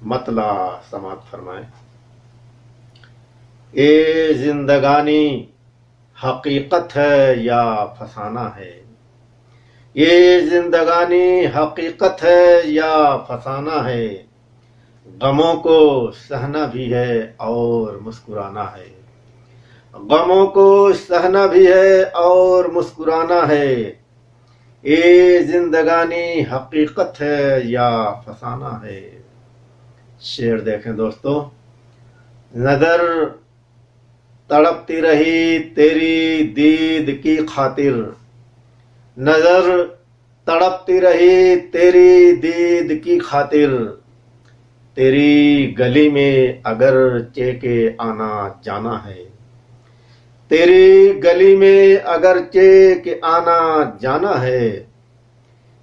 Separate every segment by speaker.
Speaker 1: مطلع سماعت فرمائیں۔ اے زندگانی حقیقت ہے یا فسانہ ہے، یہ زندگانی حقیقت ہے یا فسانہ ہے، غموں کو سہنا بھی ہے اور مسکرانا ہے، غموں کو سہنا بھی ہے اور مسکرانا ہے، یہ زندگانی حقیقت ہے یا فسانہ ہے۔ شعر دیکھیں دوستو، نظر تڑپتی رہی تیری دید کی خاطر، نظر تڑپتی رہی تیری دید کی خاطر، تیری گلی میں اگر چے کے آنا جانا ہے، تیری گلی میں اگر چے کے آنا جانا ہے،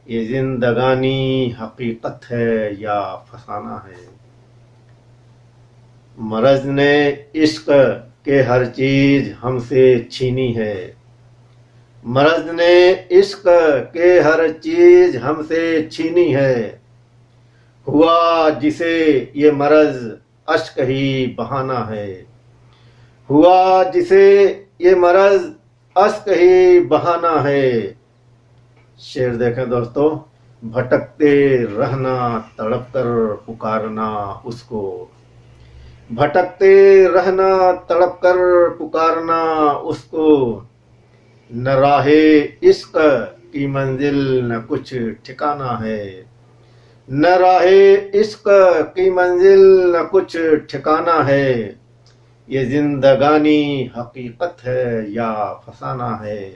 Speaker 1: یہ زندگانی حقیقت ہے یا فسانہ ہے۔ مرض نے عشق کے ہر چیز ہم سے چھینی ہے، مرض نے عشق کے ہر چیز ہم سے چھینی ہے، ہوا جسے یہ مرض اشک ہی بہانا ہے، ہوا جسے یہ مرض اشک ہی بہانا ہے۔ شعر دیکھیں دوستو، بھٹکتے رہنا تڑپ کر پکارنا اس کو، بھٹکتے رہنا تڑپ کر پکارنا اس کو، نہ راہ عشق کی منزل نہ کچھ ٹھکانا ہے، نہ راہ عشق کی منزل نہ کچھ ٹھکانا ہے، یہ زندگانی حقیقت ہے یا فسانہ ہے۔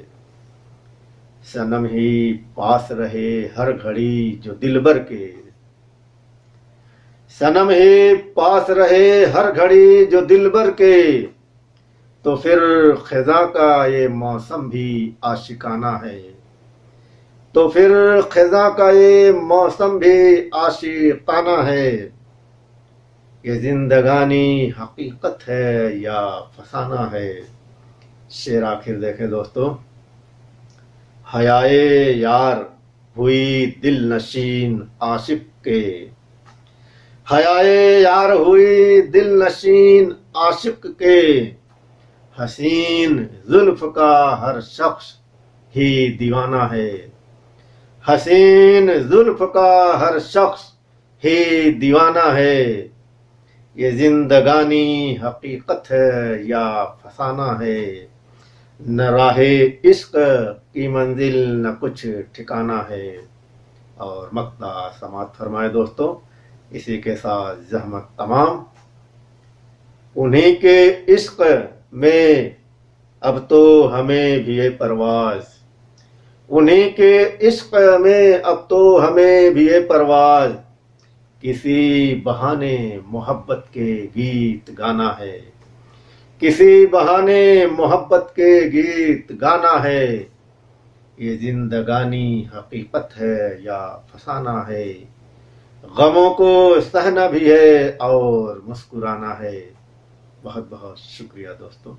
Speaker 1: صنم ہی پاس رہے ہر گھڑی جو دلبر کے، صنم ہی پاس رہے ہر گھڑی جو دلبر کے، تو پھر خزاں کا یہ موسم بھی عاشقانہ ہے، تو پھر خزاں کا یہ موسم بھی عاشقانہ ہے، یہ زندگانی حقیقت ہے یا فسانہ ہے۔ شعر آخر دیکھیں دوستو، حیائے یار ہوئی دل نشین عاشق کے، حیائے یار ہوئی دل نشین عاشق کے، حسین زلف کا ہر شخص ہی دیوانہ ہے، حسین زلف کا ہر شخص ہی دیوانہ ہے، یہ زندگانی حقیقت ہے یا فسانہ ہے، نہ راہ عشق کی منزل نہ کچھ ٹھکانہ ہے۔ اور مقطع سماعت فرمائے دوستو، اسی کے ساتھ زحمت تمام، انہی کے عشق میں اب تو ہمیں بھی ہے پرواز، انہی کے عشق میں اب تو ہمیں بھی ہے پرواز، کسی بہانے محبت کے گیت گانا ہے، کسی بہانے محبت کے گیت گانا ہے، یہ زندگانی حقیقت ہے یا فسانہ ہے، غموں کو سہنا بھی ہے اور مسکرانا ہے۔ بہت بہت شکریہ دوستو۔